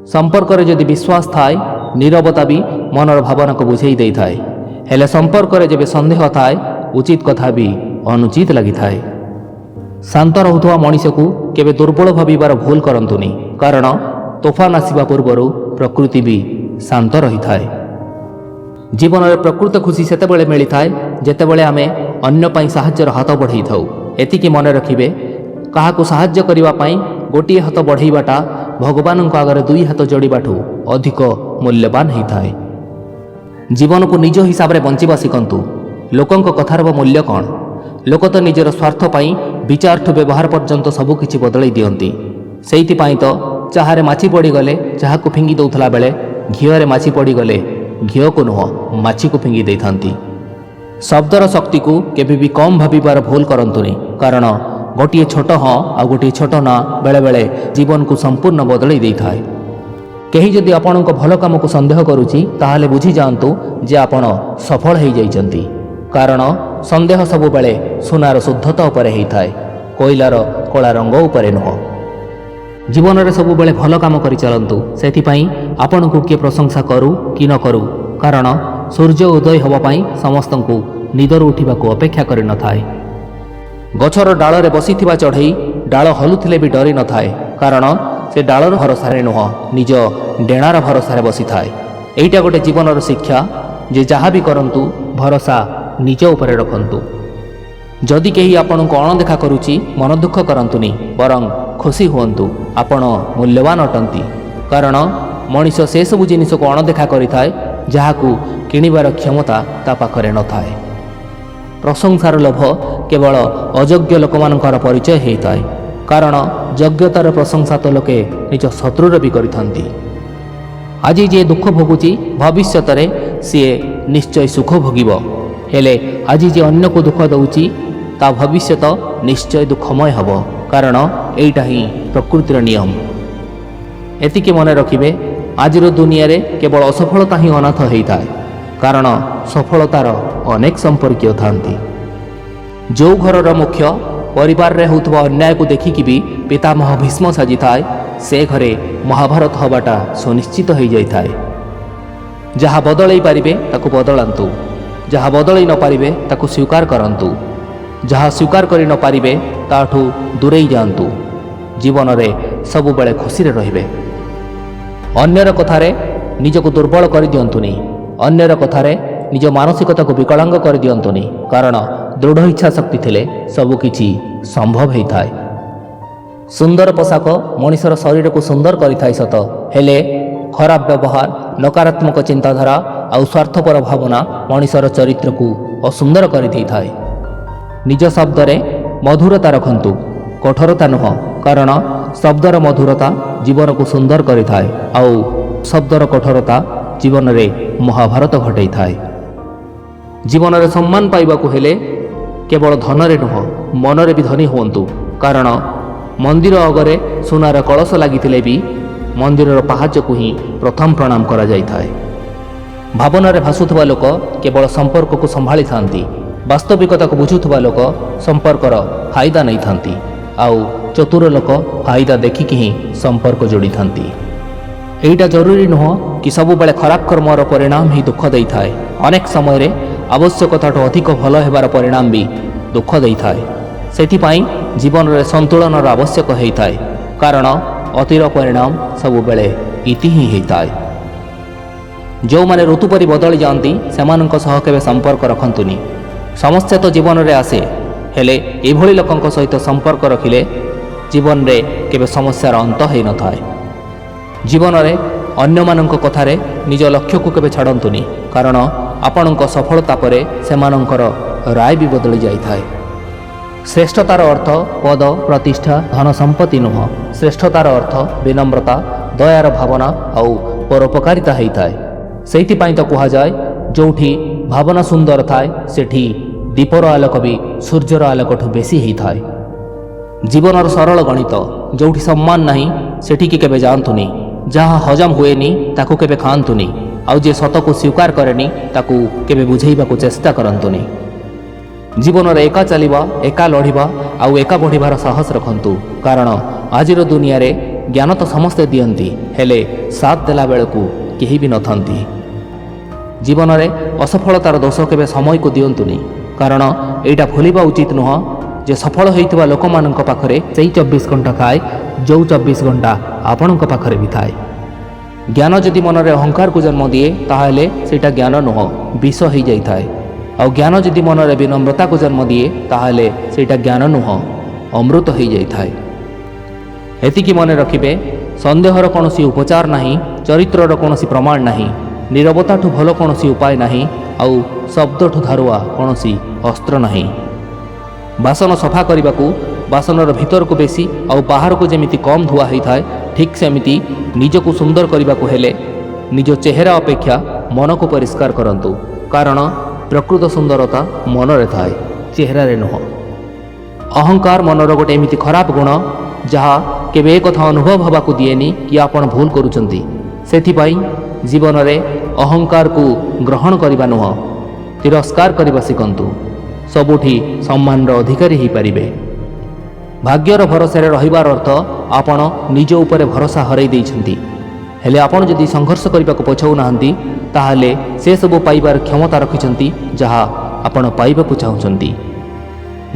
संपर्क जदि विश्वास थाए नीरवता भी मनर भावना को बुझे दे थाए हेले संपर्क जब सन्देह थाए उचित कथा भी अनुचित लगी थाए। शांत रहुवा मनीष को केवे दुर्बल भाविबार भूल करंतुनी कारण तोफान आसवा पूर्व प्रकृति भी शांत रही थाए। जीवन में प्रकृत खुशी सेतेबेले मिलता है जेतेबेले आमे अन्य पाई साहाज्यर हाथ बढ़ाई थाउ। एतिकी मन रखिबे काहाकू साहाज्य करिबा पाई गोटिए हाथ बढ़ाइबाटा भगवान आगे दुई हाथ जोड़ाठू अधिक मूल्यवान होता है। जीवन को निज हिसाब से बंचिबा शिखंतु। लोकंक कथार मूल्य कौन? लोक तो निजर स्वार्थ पाई विचारठू व्यवहार पर्यंत सबकिछि बदलाई दियंती। सेइथिपाई तो चाहारे माछी पड़गले चाह को फिंगी दौला बेले घीओरे माछी पड़गले घीओ को नुह माछी को फिंगी दे थांती। शब्दर शक्ति को केबे भी कम भाविबार भूल करंतुनी कारण गोटे छोट हाँ आ गोटे छोट ना बेले बेले जीवन को संपूर्ण बदलाई दे थाए। कहीं जदि आपण भल काम को संदेह करुच्ची ताहले बुझी जातु जे आपण सफल हो जाइछंती कारण संदेह सब बेले सुनार शुद्धता उपरे होता है कोइलार कला रंग उपरे नुह। जीवन में सब बेले भल काम कर चलतु से आपण को किए प्रशंसा करू कि न करू कारण सूर्य उदय होगापाई समस्त को निदर उठा अपेक्षा कर न थाए। गछर डाल रे बसी चढ़ई डाल हलुथिले भी डरी न थाए कारण से डालर भरोसा नुह निज डेणार भरोसा बसी थाए। एइटा गोटे जीवन शिक्षा जे जहाँ भी करंतु भरोसा निज उपरे रखंतु। जदि केही आपण को अणदेखा करुच्ची मन दुख करंतुनी बरं खुशी हुअन्तु आपण मूल्यवान अटंती कारण मनीष से सबु जिनिस को अणदेखा करिथाए जहाकू किणिबार क्षमता ता पाखरे न थाए। प्रशंसार लोभ केवल अयोग्य लोकमानकर परिचय होता है कारण योग्यतार प्रशंसा तो लोके निज शत्रुर भी करिथांती। आज जे दुख भोगुची भविष्यत सी निश्चय सुख भोगिब हेले आज जे अन्य को दुख दउची ता भविष्यत निश्चय दुखमय हब कारण एइटा ही प्रकृतिर नियम। एतिके मन रखिबे आजिर दुनिया रे केवल असफलता ही अनाथ होता है कारण सफलतार अनेक संपर्कीय थांती। जो घरर मुख्य परिवार रे होउथबा अन्याय को देखिकी भी पितामह भीष्म साजी थाए से घरे महाभारत हबाटा सुनिश्चित हो जाए। जहाँ बदलई पारिबे ताकू बदलांतु जहाँ बदलई न पारिबे ताकू स्वीकार करंतु जहाँ स्वीकार करि न पारिबे ताठू दूरेई जांतु। जीवन में सबु बेले खुशी रे रहिबे। अन्यर कथारे निजको दुर्बल कर दियंतुनी अन्यर कथारे निज मानसिकता को विकलांग कर दियंतुनी कारण दृढ़ इच्छा शक्ति थिले सबकिछि संभव होता है। सुंदर पोशाक मनीषर शरीर को सुंदर करिथाय सत हेले खराब व्यवहार नकारात्मक चिंताधारा आउ स्वार्थपर भावना मनीषर चरित्र को असुंदर कर देइथाय। निज शब्दरे मधुरता रखंतु कठोरता नुह कारण शब्दर मधुरता जीवन को सुंदर करिथाय आउ शब्दर कठोरता जीवन में महाभारत घटई थाए। जीवन में सम्मान पाइबाकू हेले केवल धनरे नुह मनरे भी धनी हुअन्तु कारण मंदिर अगरे सुनार कलश लगी भी मंदिर पहाच को ही प्रथम प्रणाम करा जाय थाए। भावना रे भासुथबा लोक केवल संपर्क को संभाली थांती वास्तविकता को बुझुथबा लोक संपर्कर फायदा नहीं थांती आउ चतुर लोक फायदा देखिकी ही संपर्क जोड़ी थांती। एइटा जरूरी नुह कि सबु बेले खराब कर्मर परिणाम ही दुख दे थाए। अनेक समय रे आवश्यकता अधिक भल हेबार परिणाम भी दुख दे थाए। सेथिपाई जीवन रे संतुलनर आवश्यक होता है कारण अतिर परिणाम सबु बेले इति ही होता है। जो माने ऋतु परि बदली जाती सेमानंक सह केबे संपर्क रखंतुनी। समस्या तो जीवन रे आसे हेले एभली लोकंक सहित संपर्क रखिले जीवन रे केबे समस्यार अंत होई न थाए। जीवन रे अन्य मानंक कथारे निज लक्ष्य को केबे छाड़ंतुनी कारण आपणक सफलता परे सेमानंकर राय भी बदली जाई थाए। श्रेष्ठतार अर्थ पद प्रतिष्ठा धन संपत्ति नुह श्रेष्ठतार अर्थ विनम्रता दयार भावना आउ परोपकारिता होता है। सेइथिपाई तो कहा जाए जोठी भावना सुंदर थाए सेठी दीपर आलोक भी सूर्यर आलोकठू बेसी होता है। जीवनर सरल गणित जोठी सम्मान नहीं सेठी केबे जातुनी जहाँ हजम हुएनी ताकू केबे खातुनी आउ जे सत को स्वीकार करेनी ताकू केबे बुझेइबाकू चेष्टा करंतुनी। जीवन में एका चलवा एका लड़वा आउ एका बढ़िबार साहस रखंतु कारण आजिर दुनिया रे ଜ୍ଞାନ ତ ସମସ୍ତେ ଦିଅନ୍ତି, ହେଲେ ସାଥ ଦେଲା ବେଳକୁ କେହି ବି ନଥାନ୍ତି। ଜୀବନରେ ଅସଫଳତାର ଦୋଷ କେବେ ସମୟକୁ ଦିଅନ୍ତୁନି, କାରଣ ଏଇଟା ଭୁଲିବା ଉଚିତ ନୁହଁ ଯେ ସଫଳ ହୋଇଥିବା ଲୋକମାନଙ୍କ ପାଖରେ ସେଇ 24 ଘଣ୍ଟା ଥାଏ ଯେଉଁ 24 ଘଣ୍ଟା ଆପଣଙ୍କ ପାଖରେ ବି ଥାଏ। ଜ୍ଞାନ ଯଦି ମନରେ ଅହଙ୍କାରକୁ ଜନ୍ମ ଦିଏ ତାହେଲେ ସେଇଟା ଜ୍ଞାନ ନୁହଁ, ବିଷ ହୋଇଯାଇଥାଏ। ଆଉ ଜ୍ଞାନ ଯଦି ମନରେ ବିନମ୍ରତାକୁ ଜନ୍ମ ଦିଏ ତାହେଲେ ସେଇଟା ଜ୍ଞାନ ନୁହଁ, ଅମୃତ ହୋଇଯାଇଥାଏ। ଏତିକି ମନେ ରଖିବେ, ସନ୍ଦେହର କୌଣସି ଉପଚାର ନାହିଁ, ଚରିତ୍ରର କୌଣସି ପ୍ରମାଣ ନାହିଁ, ନୀରବତାଠୁ ଭଲ କୌଣସି ଉପାୟ ନାହିଁ, ଆଉ ଶବ୍ଦଠୁ ଧାରୁଆ କୌଣସି ଅସ୍ତ୍ର ନାହିଁ। ବାସନ ସଫା କରିବାକୁ ବାସନର ଭିତରକୁ ବେଶୀ ଆଉ ବାହାରକୁ ଯେମିତି କମ୍ ଧୁଆ ହୋଇଥାଏ, ଠିକ୍ ସେମିତି ନିଜକୁ ସୁନ୍ଦର କରିବାକୁ ହେଲେ ନିଜ ଚେହେରା ଅପେକ୍ଷା ମନକୁ ପରିଷ୍କାର କରନ୍ତୁ, କାରଣ ପ୍ରକୃତ ସୁନ୍ଦରତା ମନରେ ଥାଏ, ଚେହେରାରେ ନୁହଁ। ଅହଙ୍କାର ମନର ଗୋଟେ ଏମିତି ଖରାପ ଗୁଣ ଯାହା କେବେ ଏକଥା ଅନୁଭବ ହେବାକୁ ଦିଏନି କି ଆପଣ ଭୁଲ କରୁଛନ୍ତି। ସେଥିପାଇଁ ଜୀବନରେ ଅହଙ୍କାରକୁ ଗ୍ରହଣ କରିବା ନୁହଁ, ତିରସ୍କାର କରିବା ଶିଖନ୍ତୁ। ସବୁଠି ସମ୍ମାନର ଅଧିକାରୀ ହୋଇପାରିବେ। ଭାଗ୍ୟର ଭରସାରେ ରହିବାର ଅର୍ଥ ଆପଣ ନିଜ ଉପରେ ଭରସା ହରାଇ ଦେଇଛନ୍ତି। ହେଲେ ଆପଣ ଯଦି ସଂଘର୍ଷ କରିବାକୁ ପଛଉନାହାନ୍ତି ତାହେଲେ ସେସବୁ ପାଇବାର କ୍ଷମତା ରଖିଛନ୍ତି ଯାହା ଆପଣ ପାଇବାକୁ ଚାହୁଁଛନ୍ତି।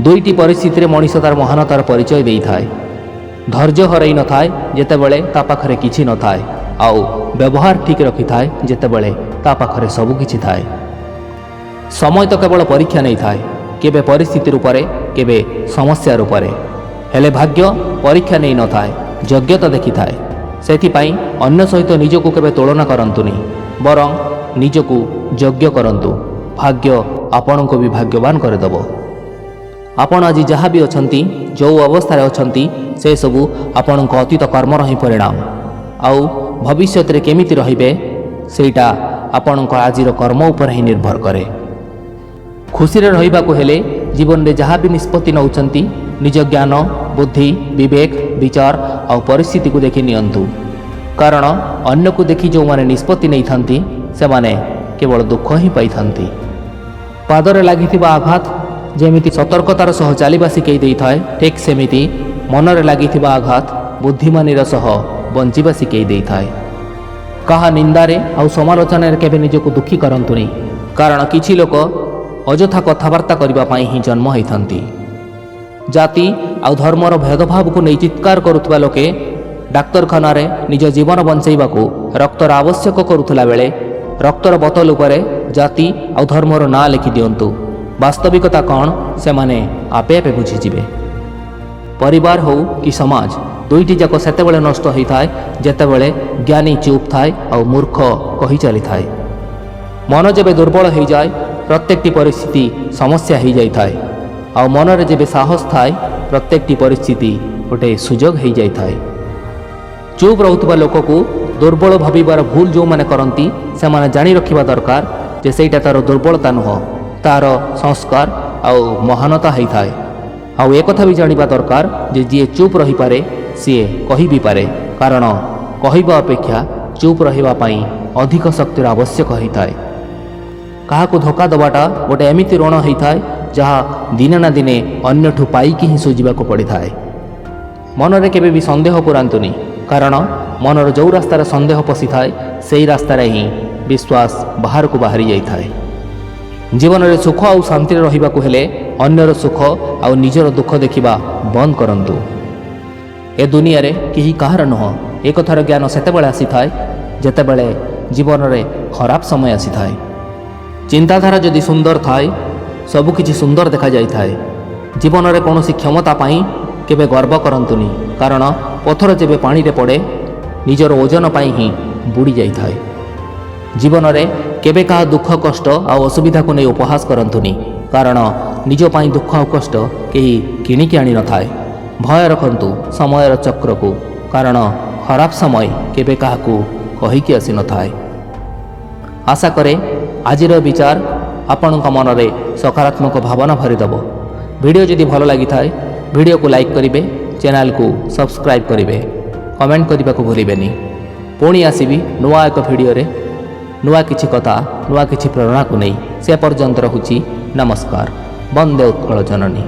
ଦୁଇଟି ପରିସ୍ଥିତିରେ ମଣିଷ ତାର ମହାନତାର ପରିଚୟ ଦେଇଥାଏ। ଧୈର୍ଯ୍ୟ ହରାଇ ନଥାଏ ଯେତେବେଳେ ତା ପାଖରେ କିଛି ନଥାଏ, ଆଉ ବ୍ୟବହାର ଠିକ୍ ରଖିଥାଏ ଯେତେବେଳେ ତା ପାଖରେ ସବୁ କିଛି ଥାଏ। ସମୟ ତ କେବଳ ପରୀକ୍ଷା ନେଇଥାଏ, କେବେ ପରିସ୍ଥିତି ରୂପରେ, କେବେ ସମସ୍ୟା ରୂପରେ। ହେଲେ ଭାଗ୍ୟ ପରୀକ୍ଷା ନେଇନଥାଏ, ଯୋଗ୍ୟତା ଦେଖିଥାଏ। ସେଥିପାଇଁ ଅନ୍ୟ ସହିତ ନିଜକୁ କେବେ ତୁଳନା କରନ୍ତୁନି, ବରଂ ନିଜକୁ ଯୋଗ୍ୟ କରନ୍ତୁ। ଭାଗ୍ୟ ଆପଣଙ୍କୁ ବି ଭାଗ୍ୟବାନ କରିଦେବ। ଆପଣ ଆଜି ଯାହା ବି ଅଛନ୍ତି, ଯେଉଁ ଅବସ୍ଥାରେ ଅଛନ୍ତି, ସେସବୁ ଆପଣଙ୍କ ଅତୀତ କର୍ମର ହିଁ ପରିଣାମ। ଆଉ ଭବିଷ୍ୟତରେ କେମିତି ରହିବେ ସେଇଟା ଆପଣଙ୍କ ଆଜିର କର୍ମ ଉପରେ ହିଁ ନିର୍ଭର କରେ। ଖୁସିରେ ରହିବାକୁ ହେଲେ ଜୀବନରେ ଯାହା ବି ନିଷ୍ପତ୍ତି ନେଉଛନ୍ତି ନିଜ ଜ୍ଞାନ, ବୁଦ୍ଧି, ବିବେକ, ବିଚାର ଆଉ ପରିସ୍ଥିତିକୁ ଦେଖି ନିଅନ୍ତୁ, କାରଣ ଅନ୍ୟକୁ ଦେଖି ଯେଉଁମାନେ ନିଷ୍ପତ୍ତି ନେଇଥାନ୍ତି ସେମାନେ କେବଳ ଦୁଃଖ ହିଁ ପାଇଥାନ୍ତି। ପାଦରେ ଲାଗିଥିବା ଆଘାତ ଯେମିତି ସତର୍କତାର ସହ ଚାଲିବା ଶିଖାଇ ଦେଇଥାଏ, ଠିକ୍ ସେମିତି ମନରେ ଲାଗିଥିବା ଆଘାତ ବୁଦ୍ଧିମାନିର ସହ ବଞ୍ଚିବା ଶିଖାଇ ଦେଇଥାଏ। କାହା ନିନ୍ଦାରେ ଆଉ ସମାଲୋଚନାରେ କେବେ ନିଜକୁ ଦୁଃଖୀ କରନ୍ତୁନି, କାରଣ କିଛି ଲୋକ ଅଯଥା କଥାବାର୍ତ୍ତା କରିବା ପାଇଁ ହିଁ ଜନ୍ମ ହୋଇଥାନ୍ତି। ଜାତି ଆଉ ଧର୍ମର ଭେଦଭାବକୁ ନେଇ ଚିତ୍କାର କରୁଥିବା ଲୋକେ ଡାକ୍ତରଖାନାରେ ନିଜ ଜୀବନ ବଞ୍ଚାଇବାକୁ ରକ୍ତର ଆବଶ୍ୟକ କରୁଥିଲା ବେଳେ ରକ୍ତର ବୋତଲ ଉପରେ ଜାତି ଆଉ ଧର୍ମର ନାଁ ଲେଖିଦିଅନ୍ତୁ। ବାସ୍ତବିକତା କ'ଣ ସେମାନେ ଆପେ ଆପେ ବୁଝିଯିବେ। ପରିବାର ହେଉ କି ସମାଜ, ଦୁଇଟି ଯାକ ସେତେବେଳେ ନଷ୍ଟ ହୋଇଥାଏ ଯେତେବେଳେ ଜ୍ଞାନୀ ଚୁପ୍ ଥାଏ ଆଉ ମୂର୍ଖ କହି ଚାଲିଥାଏ। ମନ ଯେବେ ଦୁର୍ବଳ ହୋଇଯାଏ ପ୍ରତ୍ୟେକଟି ପରିସ୍ଥିତି ସମସ୍ୟା ହୋଇଯାଇଥାଏ, ଆଉ ମନରେ ଯେବେ ସାହସ ଥାଏ ପ୍ରତ୍ୟେକଟି ପରିସ୍ଥିତି ଗୋଟେ ସୁଯୋଗ ହୋଇଯାଇଥାଏ। ଚୁପ୍ ରହୁଥିବା ଲୋକକୁ ଦୁର୍ବଳ ଭାବିବାର ଭୁଲ ଯେଉଁମାନେ କରନ୍ତି ସେମାନେ ଜାଣି ରଖିବା ଦରକାର ଯେ ସେଇଟା ତା'ର ଦୁର୍ବଳତା ନୁହଁ, ତା'ର ସଂସ୍କାର ଆଉ ମହାନତା ହୋଇଥାଏ। ଆଉ ଏକଥା ବି ଜାଣିବା ଦରକାର ଯେ ଯିଏ ଚୁପ୍ ରହିପାରେ ସିଏ କହି ବି ପାରେ, କାରଣ କହିବା ଅପେକ୍ଷା ଚୁପ୍ ରହିବା ପାଇଁ ଅଧିକ ଶକ୍ତିର ଆବଶ୍ୟକ ହୋଇଥାଏ। କାହାକୁ ଧୋକା ଦେବାଟା ଗୋଟେ ଏମିତି ଋଣ ହୋଇଥାଏ ଯାହା ଦିନେ ନା ଦିନେ ଅନ୍ୟଠୁ ପାଇକି ହିଁ ସୁଝିବାକୁ ପଡ଼ିଥାଏ। ମନରେ କେବେ ବି ସନ୍ଦେହ ପୁରାନ୍ତୁନି, କାରଣ ମନର ଯେଉଁ ରାସ୍ତାରେ ସନ୍ଦେହ ପଶିଥାଏ ସେଇ ରାସ୍ତାରେ ହିଁ ବିଶ୍ୱାସ ବାହାରକୁ ବାହାରି ଯାଇଥାଏ। ଜୀବନରେ ସୁଖ ଆଉ ଶାନ୍ତିରେ ରହିବାକୁ ହେଲେ ଅନ୍ୟର ସୁଖ ଆଉ ନିଜର ଦୁଃଖ ଦେଖିବା ବନ୍ଦ କରନ୍ତୁ। ଏ ଦୁନିଆରେ କେହି କାହାର ନୁହଁ, ଏ କଥାର ଜ୍ଞାନ ସେତେବେଳେ ଆସିଥାଏ ଯେତେବେଳେ ଜୀବନରେ ଖରାପ ସମୟ ଆସିଥାଏ। ଚିନ୍ତାଧାରା ଯଦି ସୁନ୍ଦର ଥାଏ ସବୁକିଛି ସୁନ୍ଦର ଦେଖାଯାଇଥାଏ। ଜୀବନରେ କୌଣସି କ୍ଷମତା ପାଇଁ କେବେ ଗର୍ବ କରନ୍ତୁନି, କାରଣ ପଥର ଯେବେ ପାଣିରେ ପଡ଼େ ନିଜର ଓଜନ ପାଇଁ ହିଁ ବୁଡ଼ି ଯାଇଥାଏ। ଜୀବନରେ କେବେ କାହା ଦୁଃଖ, କଷ୍ଟ ଆଉ ଅସୁବିଧାକୁ ନେଇ ଉପହାସ କରନ୍ତୁନି, କାରଣ ନିଜ ପାଇଁ ଦୁଃଖ ଆଉ କଷ୍ଟ କେହି କିଣିକି ଆଣିନଥାଏ। ଭୟ ରଖନ୍ତୁ ସମୟର ଚକ୍ରକୁ, କାରଣ ଖରାପ ସମୟ କେବେ କାହାକୁ କହିକି ଆସିନଥାଏ। ଆଶା କରେ ଆଜିର ବିଚାର ଆପଣଙ୍କ ମନରେ ସକାରାତ୍ମକ ଭାବନା ଭରିଦେବ। ଭିଡ଼ିଓ ଯଦି ଭଲ ଲାଗିଥାଏ ଭିଡ଼ିଓକୁ ଲାଇକ୍ କରିବେ, ଚ୍ୟାନେଲକୁ ସବସ୍କ୍ରାଇବ୍ କରିବେ, କମେଣ୍ଟ କରିବାକୁ ଭୁଲିବେନି। ପୁଣି ଆସିବି ନୂଆ ଏକ ଭିଡ଼ିଓରେ, ନୂଆ କିଛି କଥା, ନୂଆ କିଛି ପ୍ରେରଣାକୁ ନେଇ। ସେ ପର୍ଯ୍ୟନ୍ତ ରହୁଛି ନମସ୍କାର। ବନ୍ଦେ ଉତ୍କଳ ଜନନୀ।